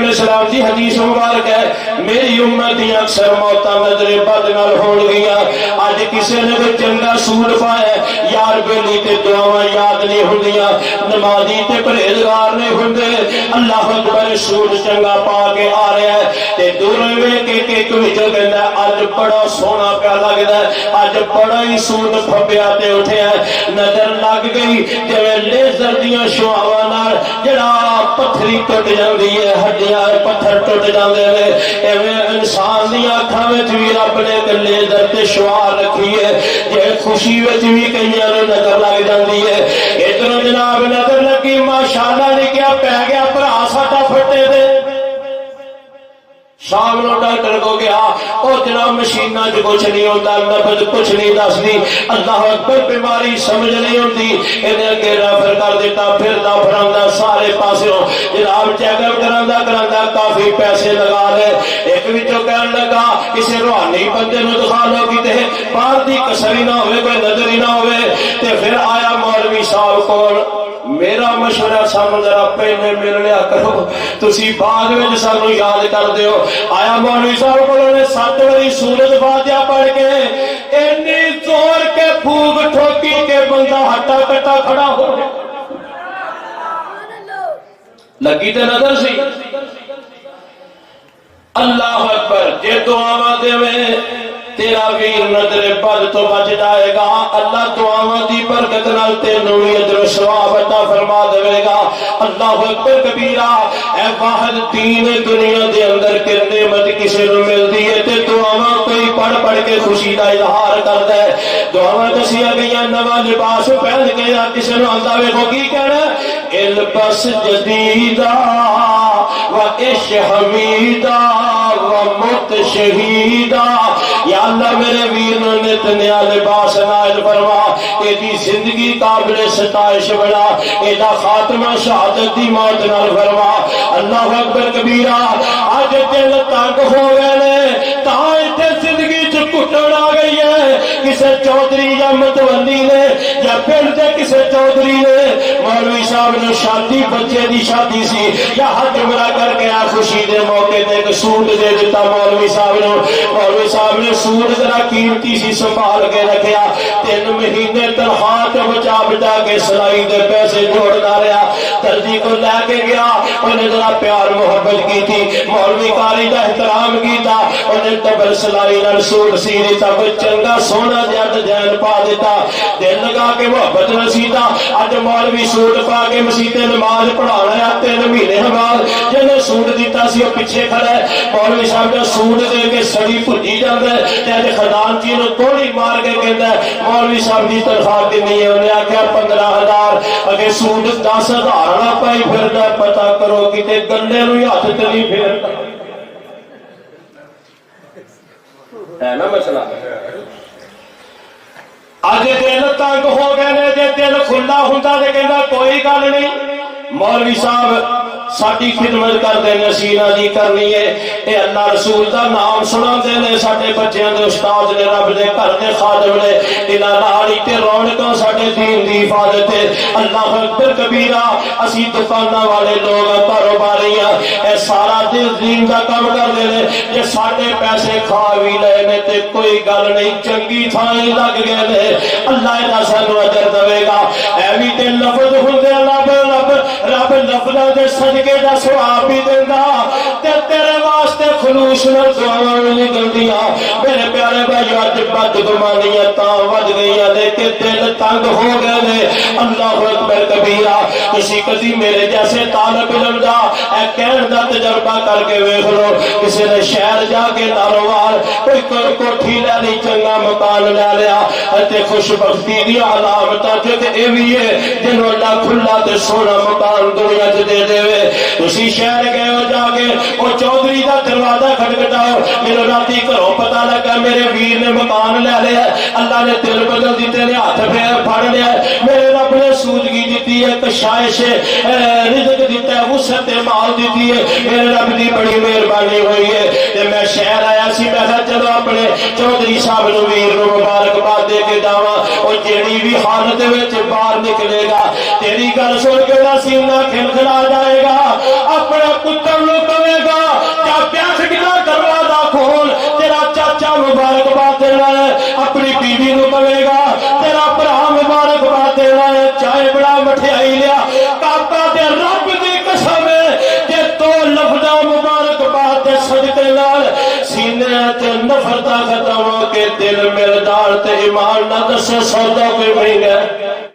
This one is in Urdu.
علیہ السلام دی حدیث مبارک ہے میری امت دی اکثر موتاں نظر بد نال ہون گیاں اج کسے نے کوئی چنگا سوٹ پایا یار بیلی تے دعاواں یاد نہیں ہوندیاں نمازی تے پرہیزگار نہیں ہوندے اللہ اکبر سوٹ چنگا پا کے آ رہا ہے تے دور ویکھ کے ایک وچوں کہندا اج بڑا سونا پیا لگدا ہے اج بڑا ہی سوٹ پھبیا تے اٹھیا نظر لگ گئی جویں لیزر دیاں شعاواں نال جڑا پتھری ٹوٹ جاندی ہے ہڈیاں پتھر ٹوٹ جاندے نے ایویں انسان دی اکھاں وچ وی رب نے ایک لیزر تے شعاع رکھی ہے جے خوشی وچ وی کئیاں نوں نظر لگ جاندی ہے ادھر جناب نظر لگی ماشاءاللہ لکھیا پی گیا بھرا ساڈا پھٹے دے شام نو ڈاکٹر کو گیا او جناب مشیناں چ کچھ نہیں ہوندا نبض کچھ نہیں دسدی اللہ اکبر بیماری سمجھ نہیں ہوندی اینے اگے ریفر کر دیتا پھردا پھراندا سارے پاسوں جناب چیک اپ کراندا کافی پیسے لگا لے ایک وچوں کہن لگا کسے روحانی بندے نوں دکھا لو کتے باہر دی کسر ہی نہ ہوے کوئی نظر ہی نہ ہوے تے پھر آیا مولوی صاحب کول میرا مشورہ سانو ذرا پہلے مل لیا کرو تسی بعد میں سانو یاد کر دیو آیا مولوی صاحب کو نے 7 باری سورۃ فاتحہ پڑھ کے اتنی زور کے پھونک ٹھوکی کہ بندہ ہٹا کٹا کھڑا ہو لگی تے نظر سی اللہ اکبر جے دعاواں دے تیرا ویر نظر بد تو بچ جائے گا اللہ دعاواں دی برکت نال تینوں وی اجر و ثواب عطا فرما دے گا اللہ اکبر کبیرہ اے واحد دین دنیا دے اندر کہ نعمت کسے نوں ملدی ہے تے دعاواں کوئی پڑھ کے خوشی دا اظہار کردا ہے دعاواں دسیا گئیاں نواں لباس پہن کے کسے نوں آندا ویکھو کی کہنا البس جدیدہ و عش حمیدہ و مت شہیدہ یا اللہ میرے ویر نے نیا لباس نازل فرما ایدی زندگی قابل ستائش بنا ایدا خاتمہ شہادت دی موت نال فرما اللہ اکبر کبیرہ اج دل تنگ ہو گئے نے تاں ایتھے زندگی چ کٹن آ گئی ہے کسے چودھری یا متولی نے یا پنڈ دے کسے چودھری نے مولوی صاحب نے شادی بچے دی شادی سی یا حج عمرہ کر کے آ خوشی دے موقع تے ایک سوٹ دے دیتا مولوی صاحب نے سوٹ ذرا قیمتی سی سنبھال کے رکھیا 3 مہینے تنخواہ تے بچا کے سلائی دے پیسے جوڑتا رہا درجی کو لے کے گیا انہیں ذرا پیار محبت کی تھی مولوی قاری دا احترام کیتا انہیں ڈبل سلائی نال سوٹ سی دیتا کوئی چنگا سونا جہا ڈیزائن پا دیتا دل لگا کے محبت نسیتا اج مولوی سوٹ پا کے مسیح نماز پڑھانا ہے 3 مہینے بعد جنہیں سوٹ دیتا سی وہ پیچھے کھڑا ہے مولوی صاحب نے سوٹ دے کے سڑی بھجی جاتا ہے تے خدان جی نو گولی مار کے کہندا ہے مولوی صاحب دی تنخواہ کتنی ہے انہیں آخیا 15,000 اگے سوٹ 10,000 نہ پائی پھردا پتہ کرو کتے گلے نو ہاتھ تے نہیں پھیردا ہے نا مسئلہ اج دل تنگ ہو گئے نے جے دل کھلا ہوندا تے کہندا کوئی گل نہیں مولوی صاحب ساڈی خدمت کردے نے سینا دی کرنی ہے اے اللہ رسول دا نام سناندے نے ساڈے بچیاں دے استاد نے رب دے گھر دے خادم نے انہاں نال ہی تے رونقاں ساڈے دین دی حفاظت ہے اللہ اکبر کبیرہ اسی دکاناں والے لوگ کاروباری ہیں اے سارا دین دا کام کردے نے جے ساڈے پیسے کھا وی لے نے تے کوئی گل نہیں چنگی تھاں لگ گئے نے اللہ دا سانو اجر دے گا اے وی تے لفظ ہوندے رب لفظاں دے صدقے دا ثواب بھی دیندا تے تیرے واسطے خلوص نال دعاواں وی نکلدیاں میرے پیارے بھائی اج بدگمانیاں تاں ود گئیاں نے کہ دل تنگ ہو گئے نے اللہ اکبر کبیرہ کسی کسی میرے جیسے طالب علم دا اے کہن دا تجربہ کر کے ویکھ لو کسی نے شہر جا کے ناروال کوئی کوٹھی لے لی چنگا مکان لے لیا تے خوش بختی دی علامتاں تے اے وی ہے جنوں اللہ کھلا تے سونا مکان دنیا چ دے دے اسی شہر گئے ہو جا کے وہ چودھری کا دروازہ کھٹکھٹاؤ میرے راتی گھروں پتا لگا میرے ویر نے مکان لے لیا اللہ نے دل بدل دیتے نے ہاتھ پھڑ لیا میرے رب نے سوجگی دیتی ہے کشائش رزق دیتا ہے وسعت مال دیتی ہے میرے رب دی بڑی مہربانی ہوئی ہے تے میں شہر آیا سی میں کہا چلو اپنے چودھری صاحب نو ویر نو مبارکباد دے کے جاواں او جیڑی بھی حالت وچ باہر نکلے گا تیری گل سن کے سینہ کھلکھلا جائے گا اپنے پتر نو کہے مٹھائی لیا کعبہ دے رب دی قسم کہ تو لفظاں مبارک بات صدقے نال سینے تے نفرت ختم ہو کے دل میرے دار تے ایمان نہ دسے سودا کوئی مہنگا